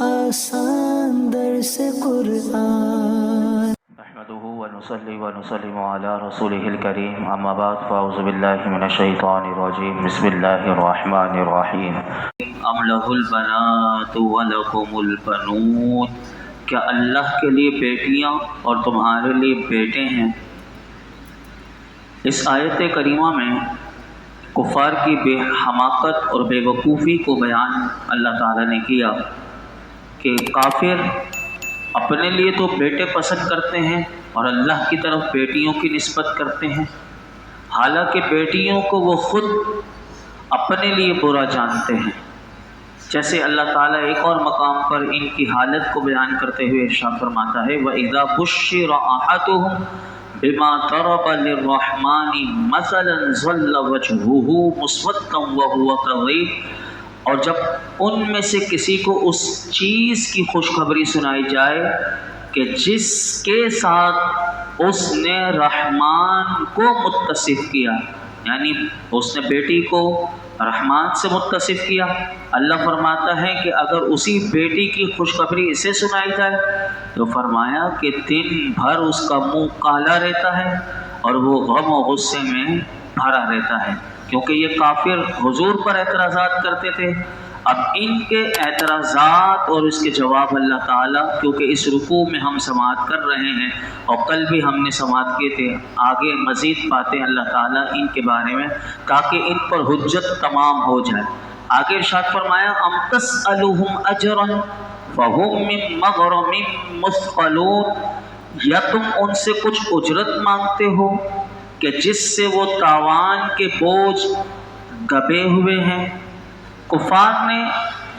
آسان درس قرآن نحمده ونصلي ونسلم على رسوله الكريم اما بعد فاعوذ بالله من الشیطان الرجیم بسم اللہ الرحمن الرحیم ام له البنات ولکم البنون، کیا اللہ کے لیے بیٹیاں اور تمہارے لیے بیٹے ہیں؟ اس آیت کریمہ میں کفار کی بے حماقت اور بے وقوفی کو بیان اللہ تعالیٰ نے کیا کہ کافر اپنے لیے تو بیٹے پسند کرتے ہیں اور اللہ کی طرف بیٹیوں کی نسبت کرتے ہیں، حالانکہ بیٹیوں کو وہ خود اپنے لیے برا جانتے ہیں۔ جیسے اللہ تعالیٰ ایک اور مقام پر ان کی حالت کو بیان کرتے ہوئے ارشاد فرماتا ہے وَإِذَا بُشِّرَ أَحَدُهُمْ بِمَا ضَرَبَ لِلرَّحْمَنِ مَثَلًا ظَلَّ وَجْهُهُ مُسْوَدًّا وَهُوَ كَظِيمٌ، اور جب ان میں سے کسی کو اس چیز کی خوشخبری سنائی جائے کہ جس کے ساتھ اس نے رحمان کو متصف کیا، یعنی اس نے بیٹی کو رحمان سے متصف کیا، اللہ فرماتا ہے کہ اگر اسی بیٹی کی خوشخبری اسے سنائی جائے تو فرمایا کہ دن بھر اس کا منہ کالا رہتا ہے اور وہ غم و غصے میں بھرا رہتا ہے، کیونکہ یہ کافر حضور پر اعتراضات کرتے تھے۔ اب ان کے اعتراضات اور اس کے جواب اللہ تعالیٰ، کیونکہ اس رکوع میں ہم سماعت کر رہے ہیں اور کل بھی ہم نے سماعت کیے تھے، آگے مزید باتیں اللہ تعالیٰ ان کے بارے میں تاکہ ان پر حجت تمام ہو جائے۔ آگے ارشاد فرمایا ام تسألہم اجرا فہم من مغرم مثقلون، یا تم ان سے کچھ اجرت مانگتے ہو کہ جس سے وہ تاوان کے بوجھ گبے ہوئے ہیں۔ کفار نے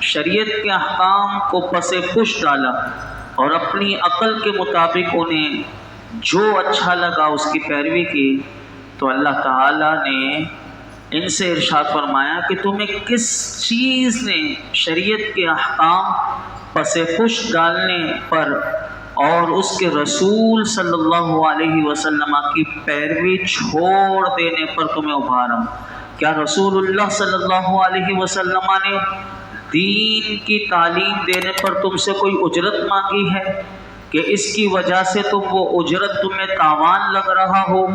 شریعت کے احکام کو پس پش ڈالا اور اپنی عقل کے مطابق انہیں جو اچھا لگا اس کی پیروی کی، تو اللہ تعالیٰ نے ان سے ارشاد فرمایا کہ تمہیں کس چیز نے شریعت کے احکام پس پش ڈالنے پر اور اس کے رسول صلی اللہ علیہ وسلم کی پیروی چھوڑ دینے پر تمہیں ابھارا؟ کیا رسول اللہ صلی اللہ علیہ وسلم نے دین کی تعلیم دینے پر تم سے کوئی اجرت مانگی ہے کہ اس کی وجہ سے وہ اجرت تمہیں تاوان لگ رہا ہو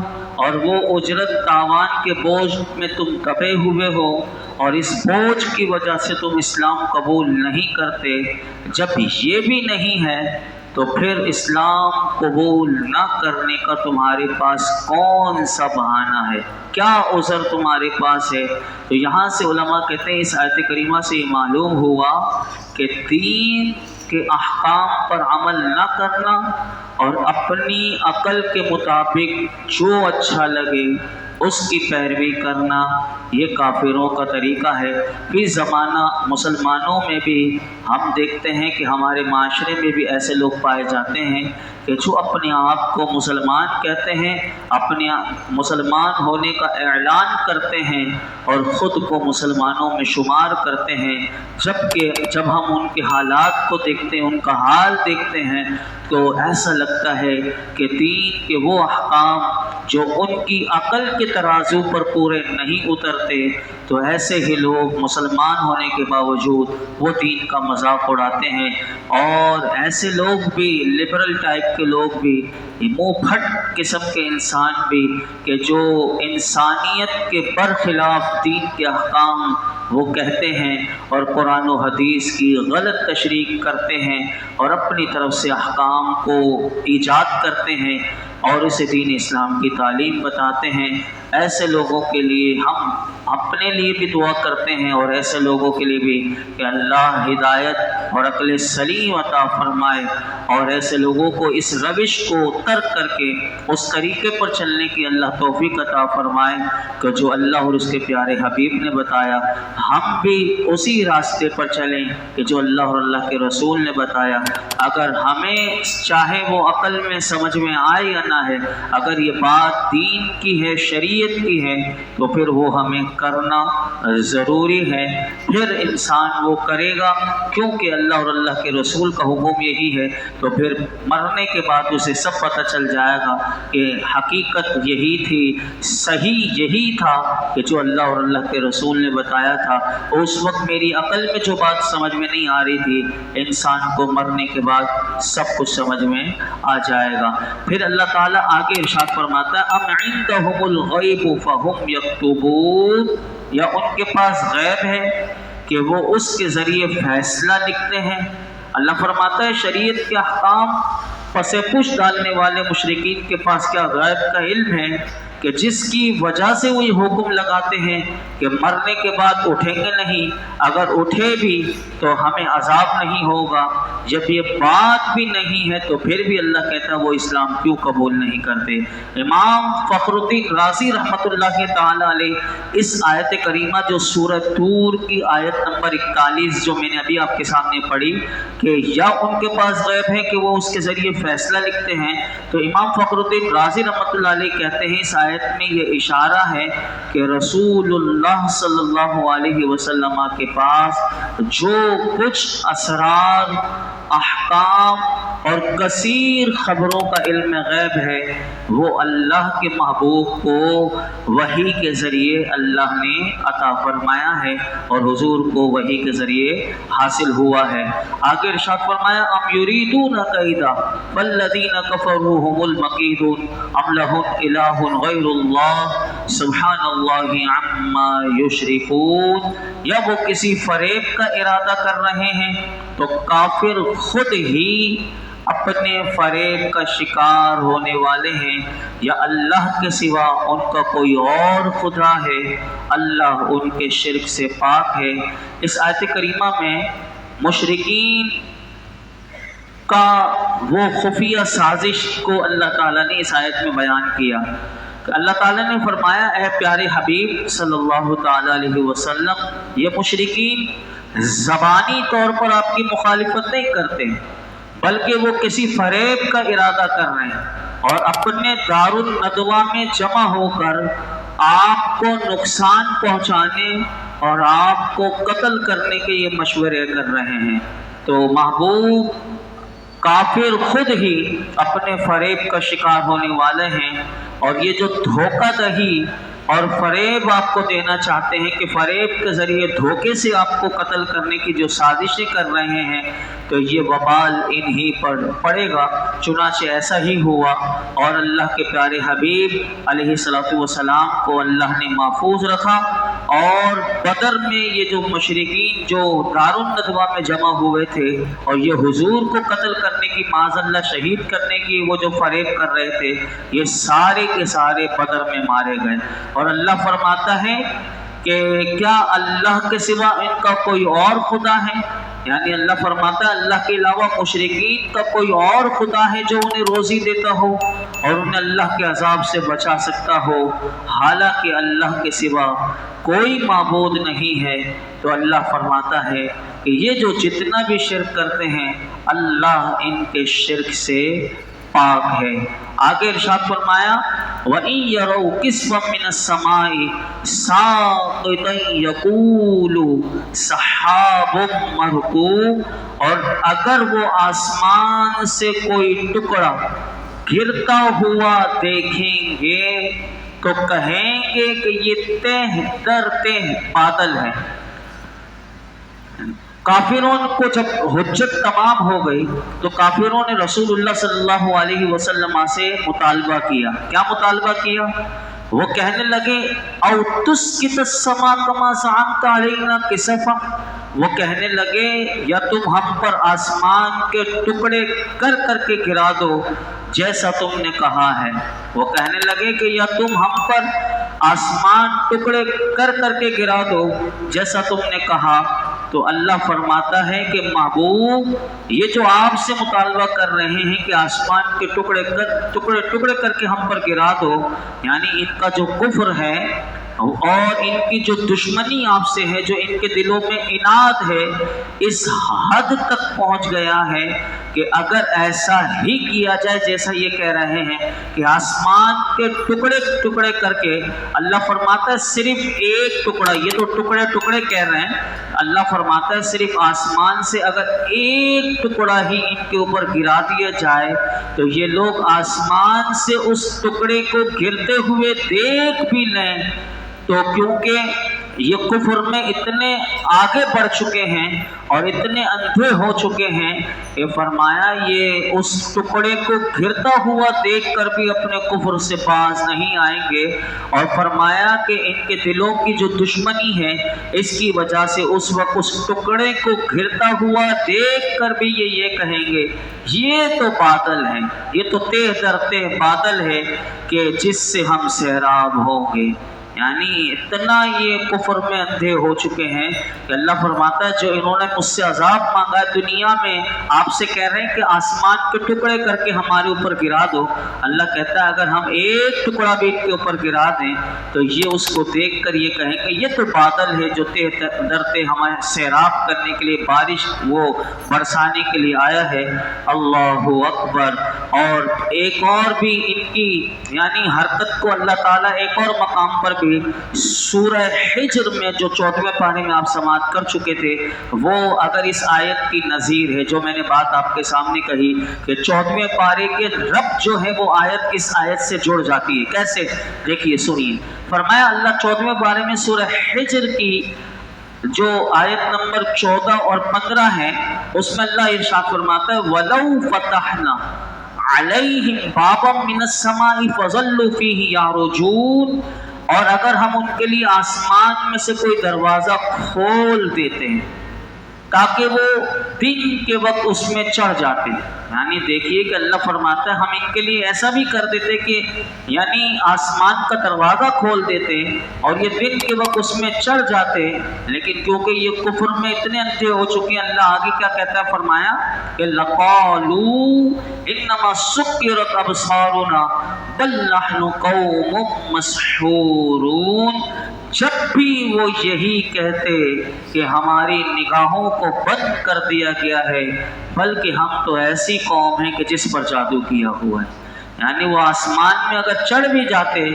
اور وہ اجرت تاوان کے بوجھ میں تم دبے ہوئے ہو اور اس بوجھ کی وجہ سے تم اسلام قبول نہیں کرتے؟ جب یہ بھی نہیں ہے تو پھر اسلام قبول نہ کرنے کا تمہارے پاس کون سا بہانہ ہے؟ کیا عذر تمہارے پاس ہے؟ تو یہاں سے علماء کہتے ہیں اس آیت کریمہ سے یہ معلوم ہوا کہ دین کے احکام پر عمل نہ کرنا اور اپنی عقل کے مطابق جو اچھا لگے اس کی پیروی کرنا یہ کافروں کا طریقہ ہے۔ فی زمانہ مسلمانوں میں بھی ہم دیکھتے ہیں کہ ہمارے معاشرے میں بھی ایسے لوگ پائے جاتے ہیں کہ جو اپنے آپ کو مسلمان کہتے ہیں، اپنے مسلمان ہونے کا اعلان کرتے ہیں اور خود کو مسلمانوں میں شمار کرتے ہیں، جبکہ جب ہم ان کے حالات کو دیکھتے ہیں، ان کا حال دیکھتے ہیں، تو ایسا لگتا ہے کہ دین کے وہ احکام جو ان کی عقل کے ترازو پر پورے نہیں اترتے، تو ایسے ہی لوگ مسلمان ہونے کے باوجود وہ دین کا مذاق اڑاتے ہیں۔ اور ایسے لوگ بھی، لبرل ٹائپ کے لوگ بھی، منہ پھٹ قسم کے انسان بھی، کہ جو انسانیت کے برخلاف دین کے احکام وہ کہتے ہیں اور قرآن و حدیث کی غلط تشریح کرتے ہیں اور اپنی طرف سے احکام کو ایجاد کرتے ہیں اور اسے دین اسلام کی تعلیم بتاتے ہیں۔ ایسے لوگوں کے لیے ہم اپنے لیے بھی دعا کرتے ہیں اور ایسے لوگوں کے لیے بھی کہ اللہ ہدایت اور عقل سلیم عطا فرمائے اور ایسے لوگوں کو اس روش کو ترک کر کے اس طریقے پر چلنے کی اللہ توفیق عطا فرمائے کہ جو اللہ اور اس کے پیارے حبیب نے بتایا، ہم بھی اسی راستے پر چلیں کہ جو اللہ اور اللہ کے رسول نے بتایا۔ اگر ہمیں چاہے وہ عقل میں سمجھ میں آئے یا نہ ہے، اگر یہ بات دین کی ہے، شریعت شریعت کی ہے تو پھر وہ ہمیں کرنا ضروری ہے، پھر انسان وہ کرے گا، کیونکہ اللہ اور اللہ کے رسول کا حکم یہی ہے۔ تو پھر مرنے کے بعد اسے سب پتہ چل جائے گا کہ حقیقت یہی تھی، صحیح یہی تھا کہ جو اللہ اور اللہ کے رسول نے بتایا تھا۔ اس وقت میری عقل میں جو بات سمجھ میں نہیں آ رہی تھی، انسان کو مرنے کے بعد سب کچھ سمجھ میں آ جائے گا۔ پھر اللہ تعالیٰ آگے ارشاد فرماتا ہے ام عندهم الغیب فهم یکتبون، یا ان کے پاس غیب ہے کہ وہ اس کے ذریعے فیصلہ لکھتے ہیں۔ اللہ فرماتا ہے شریعت کے احکام پس پش ڈالنے والے مشرکین کے پاس کیا غیب کا علم ہے کہ جس کی وجہ سے وہ یہ حکم لگاتے ہیں کہ مرنے کے بعد اٹھیں گے نہیں، اگر اٹھے بھی تو ہمیں عذاب نہیں ہوگا۔ جب یہ بات بھی نہیں ہے تو پھر بھی اللہ کہتا ہے وہ اسلام کیوں قبول نہیں کرتے۔ امام فخر الدین رازی رحمۃ اللہ تعالی علیہ اس آیت کریمہ جو سورہ طور کی آیت نمبر 41 جو میں نے ابھی آپ کے سامنے پڑھی کہ یا ان کے پاس غیب ہے کہ وہ اس کے ذریعے فیصلہ لکھتے ہیں، تو امام فخر الدین رازی رحمۃ اللہ علیہ کہتے ہیں اس آیت میں یہ اشارہ ہے کہ رسول اللہ صلی اللہ علیہ وسلم کے پاس جو کچھ اسرار، احکام اور کثیر خبروں کا علم غیب ہے وہ اللہ کے محبوب کو وحی کے ذریعے اللہ نے عطا فرمایا ہے اور حضور کو وحی کے ذریعے حاصل ہوا ہے۔ آگے ارشاد فرمایا ام یریدون کیدا والذین کفروا هم المکیدون ام لهم الہ غیر اللہ سبحان اللہ عما یشرکون، یا وہ کسی فریب کا ارادہ کر رہے ہیں تو کافر خود ہی اپنے فریب کا شکار ہونے والے ہیں، یا اللہ کے سوا ان کا کوئی اور خدا ہے، اللہ ان کے شرک سے پاک ہے۔ اس آیت کریمہ میں مشرکین کا وہ خفیہ سازش کو اللہ تعالیٰ نے اس آیت میں بیان کیا کہ اللہ تعالیٰ نے فرمایا اے پیارے حبیب صلی اللہ تعالیٰ علیہ وسلم، یہ مشرکین زبانی طور پر آپ کی مخالفت نہیں کرتے بلکہ وہ کسی فریب کا ارادہ کر رہے ہیں اور اپنے دار الندوہ میں جمع ہو کر آپ کو نقصان پہنچانے اور آپ کو قتل کرنے کے یہ مشورے کر رہے ہیں۔ تو محبوب کافر خود ہی اپنے فریب کا شکار ہونے والے ہیں، اور یہ جو دھوکہ دہی اور فریب آپ کو دینا چاہتے ہیں کہ فریب کے ذریعے دھوکے سے آپ کو قتل کرنے کی جو سازشیں کر رہے ہیں تو یہ وبال انہی پر پڑے گا۔ چنانچہ ایسا ہی ہوا اور اللہ کے پیارے حبیب علیہ الصلوۃ والسلام کو اللہ نے محفوظ رکھا، اور بدر میں یہ جو مشرکین جو دار الندوہ میں جمع ہوئے تھے اور یہ حضور کو قتل کرنے کی معاذ اللہ شہید کرنے کی وہ جو فریب کر رہے تھے یہ سارے کے سارے بدر میں مارے گئے۔ اور اللہ فرماتا ہے کہ کیا اللہ کے سوا ان کا کوئی اور خدا ہے، یعنی اللہ فرماتا ہے اللہ کے علاوہ مشرکین کا کوئی اور خدا ہے جو انہیں روزی دیتا ہو اور انہیں اللہ کے عذاب سے بچا سکتا ہو، حالانکہ اللہ کے سوا کوئی معبود نہیں ہے۔ تو اللہ فرماتا ہے کہ یہ جو جتنا بھی شرک کرتے ہیں اللہ ان کے شرک سے پاک ہے۔ آگے ارشاد فرمایا وَإِن يَرَوْا كِسْفًا مِّنَ السَّمَاءِ سَاقِطًا يَقُولُوا سَحَابٌ مَّرْكُومٌ، اور اگر وہ آسمان سے کوئی ٹکڑا گرتا ہوا دیکھیں گے تو کہیں گے کہ یہ تہ در تہ بادل ہے۔ کافروں کو جب حجت تمام ہو گئی تو کافروں نے رسول اللہ صلی اللہ علیہ وسلم سے مطالبہ کیا۔ کیا مطالبہ کیا؟ وہ کہنے لگے او تسقط السماء كما زعمت علينا كسفا، وہ کہنے لگے یا تم ہم پر آسمان کے ٹکڑے کر کر کے گرا دو جیسا تم نے کہا ہے۔ وہ کہنے لگے کہ یا تم ہم پر آسمان ٹکڑے کر کر کے گرا دو جیسا تم نے کہا۔ تو اللہ فرماتا ہے کہ محبوب یہ جو آپ سے مطالبہ کر رہے ہیں کہ آسمان کے ٹکڑے کر کے ہم پر گرا دو، یعنی ان کا جو کفر ہے اور ان کی جو دشمنی آپ سے ہے، جو ان کے دلوں میں عناد ہے، اس حد تک پہنچ گیا ہے کہ اگر ایسا ہی کیا جائے جیسا یہ کہہ رہے ہیں کہ آسمان کے ٹکڑے ٹکڑے کر کے، اللہ فرماتا ہے صرف ایک ٹکڑا، یہ تو ٹکڑے ٹکڑے کہہ رہے ہیں، اللہ فرماتا ہے صرف آسمان سے اگر ایک ٹکڑا ہی ان کے اوپر گرا دیا جائے تو یہ لوگ آسمان سے اس ٹکڑے کو گرتے ہوئے دیکھ بھی لیں تو کیونکہ یہ کفر میں اتنے آگے بڑھ چکے ہیں اور اتنے اندھے ہو چکے ہیں کہ فرمایا یہ اس ٹکڑے کو گرتا ہوا دیکھ کر بھی اپنے کفر سے باز نہیں آئیں گے، اور فرمایا کہ ان کے دلوں کی جو دشمنی ہے اس کی وجہ سے اس وقت اس ٹکڑے کو گرتا ہوا دیکھ کر بھی یہ کہیں گے یہ تو بادل ہے، یہ تو تیز در تیز بادل ہے کہ جس سے ہم سیراب ہوں گے۔ یعنی اتنا یہ کفر میں اندھے ہو چکے ہیں کہ اللہ فرماتا ہے جو انہوں نے مجھ سے عذاب مانگا ہے دنیا میں، آپ سے کہہ رہے ہیں کہ آسمان کے ٹکڑے کر کے ہمارے اوپر گرا دو، اللہ کہتا ہے اگر ہم ایک ٹکڑا بھی ان کے اوپر گرا دیں تو یہ اس کو دیکھ کر یہ کہیں کہ یہ تو بادل ہے جو درتے ہمیں سیراب کرنے کے لیے، بارش وہ برسانے کے لیے آیا ہے۔ اللہ اکبر۔ اور ایک اور بھی ان کی یعنی حرکت کو اللہ تعالیٰ ایک اور مقام پر بھی سورہ حجر میں جو 14ویں پارے میں آپ سماعت کر چکے تھے، وہ اگر اس آیت کی نظیر ہے جو میں نے بات آپ کے سامنے کہی کہ 14ویں پارے کے رب جو ہے وہ آیت اس آیت سے جڑ جاتی ہے، کیسے دیکھیے سنیے۔ فرمایا اللہ 14ویں پارے میں سورہ حجر کی جو آیت نمبر 14 اور 15 ہے اس میں اللہ ارشاد فرماتا ہے وَلَوْ فَتَحْنَا عَلَيْهِمْ بَابًا مِّنَ السَّمَاءِ فَظَلُّوا فِيهِ يَعْرُجُونَ، اور اگر ہم ان کے لیے آسمان میں سے کوئی دروازہ کھول دیتے ہیں تاکہ وہ دن کے وقت اس میں چڑھ جاتے ہیں، یعنی دیکھیے کہ اللہ فرماتا ہے ہم ان کے لیے ایسا بھی کر دیتے کہ یعنی آسمان کا دروازہ کھول دیتے اور یہ دن کے وقت اس میں چڑھ جاتے، لیکن کیونکہ یہ کفر میں اتنے اندھے ہو چکے ہیں، اللہ آگے کیا کہتا ہے فرمایا کہ لَقَالُوا إِنَّمَا سُكِّرَتْ أَبْصَارُنَا بَلْ نَحْنُ قَوْمٌ مَسْحُورُونَ، جب بھی وہ یہی کہتے کہ ہماری نگاہوں کو بند کر دیا گیا ہے بلکہ ہم تو ایسی قوم ہیں کہ جس پر جادو کیا ہوا ہے، یعنی وہ آسمان میں اگر چڑھ بھی جاتے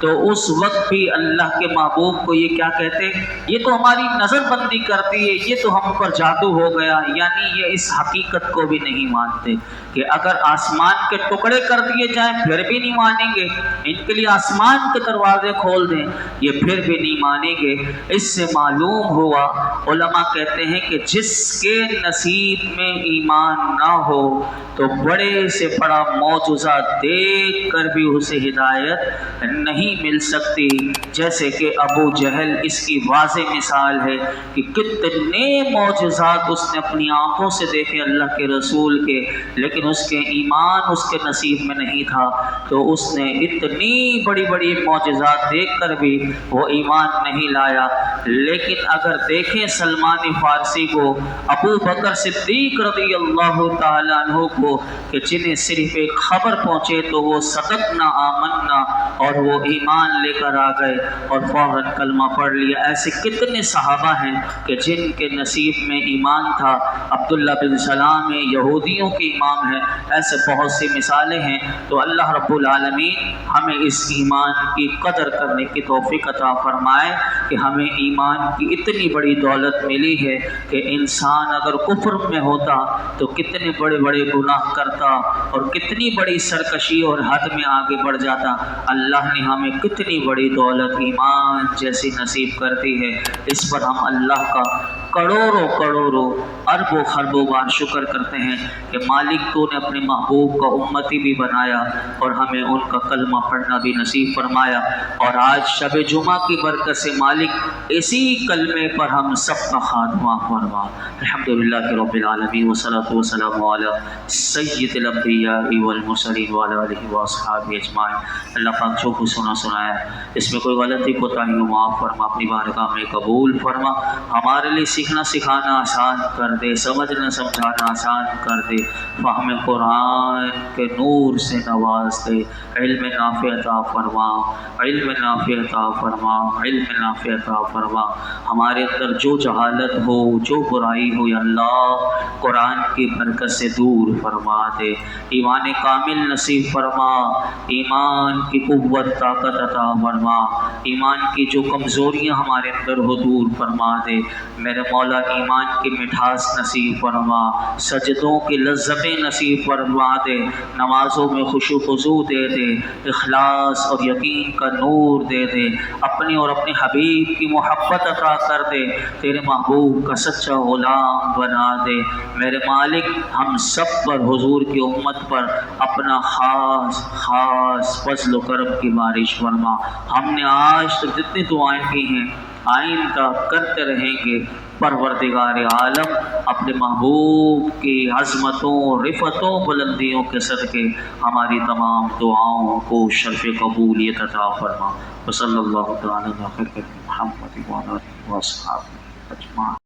تو اس وقت بھی اللہ کے محبوب کو یہ کیا کہتے یہ تو ہماری نظر بندی کرتی ہے، یہ تو ہم پر جادو ہو گیا، یعنی یہ اس حقیقت کو بھی نہیں مانتے کہ اگر آسمان کے ٹکڑے کر دیے جائیں پھر بھی نہیں مانیں گے، ان کے لیے آسمان کے دروازے کھول دیں یہ پھر بھی نہیں مانیں گے۔ اس سے معلوم ہوا، علماء کہتے ہیں کہ جس کے نصیب میں ایمان نہ ہو تو بڑے سے بڑا معجزہ دیکھ کر بھی اسے ہدایت نہیں مل سکتی، جیسے کہ ابو جہل اس کی واضح مثال ہے کہ کتنے معجزات اس نے اپنی آنکھوں سے دیکھے اللہ کے رسول کے، لیکن اس کے ایمان اس کے نصیب میں نہیں تھا، تو اس نے اتنی بڑی بڑی معجزات دیکھ کر بھی وہ ایمان نہیں لایا۔ لیکن اگر دیکھیں سلمان فارسی کو، ابو بکر صدیق رضی اللہ تعالیٰ عنہ کو کہ جنہیں صرف ایک خبر پہنچے تو وہ صدقنا آمنا اور وہ ایمان لے کر آ گئے اور فوراً کلمہ پڑھ لیا، ایسے کتنے صحابہ ہیں کہ جن کے نصیب میں ایمان تھا۔ عبداللہ بن سلام یہودیوں کے امام ہیں، ایسے بہت سی مثالیں ہیں۔ تو اللہ رب العالمین ہمیں اس ایمان کی قدر کرنے کی توفیق عطا فرمائے کہ ہمیں ایمان کی اتنی بڑی دولت ملی ہے کہ انسان اگر کفر میں ہوتا تو کتنے بڑے بڑے گناہ کرتا اور کتنی بڑی سرکشی اور حد میں آگے بڑھ جاتا، اللہ نے ہمیں کتنی بڑی دولت ایمان جیسی نصیب کرتی ہے۔ اس پر ہم اللہ کا کروڑوں کروڑوں اربوں خربوں بار شکر کرتے ہیں کہ مالک تو نے اپنے محبوب کا امتی بھی بنایا اور ہمیں ان کا کلمہ پڑھنا بھی نصیب فرمایا، اور آج شب جمعہ کی برکت سے مالک اسی کلمے پر ہم سب کا خاتمہ فرما۔ الحمدللہ رب العالمین والصلاۃ والسلام علی سید الانبیاء والمرسلین وعلی آلہ واصحابہ اجمعین۔ اللہ پاک جو کچھ سنایا اس میں کوئی غلطی کوتاہی ہو معاف فرما، اپنی بارگاہ میں قبول فرما، ہمارے لیے سیکھنا سکھانا آسان کر دے، سمجھنا سمجھانا آسان کر دے، فہم قرآن کے نور سے نواز دے، علم نافع عطا فرما، علم نافع عطا فرما، علم نافع عطا فرما۔ ہمارے اندر جو جہالت ہو، جو برائی ہو، یا اللہ قرآن کی برکت سے دور فرما دے، ایمان کامل نصیب فرما، ایمان کی قوت طاقت عطا فرما، ایمان کی جو کمزوریاں ہمارے اندر ہو دور فرما دے، میرے مولا ایمان کی مٹھاس نصیب فرما، سجدوں کی لذتیں نصیب فرما دے، نمازوں میں خشوع و خضوع دے دے، اخلاص اور یقین کا نور دے دے، اپنی اور اپنے حبیب کی محبت عطا کر دے، تیرے محبوب کا سچا غلام بنا دے، میرے مالک ہم سب پر، حضور کی امت پر اپنا خاص فضل و کرم کی بارش فرما۔ ہم نے آج تک جتنی دعائیں کی ہیں آئندہ کرتے رہیں گے، پروردگار عالم اپنے محبوب کی عظمتوں، رفتوں، بلندیوں کے صدقے ہماری تمام دعاؤں کو شرف قبولیت عطا فرما۔ وصلی اللہ تعالی علی خیر محمد وعلی آلہ وصحبہ اجمعین۔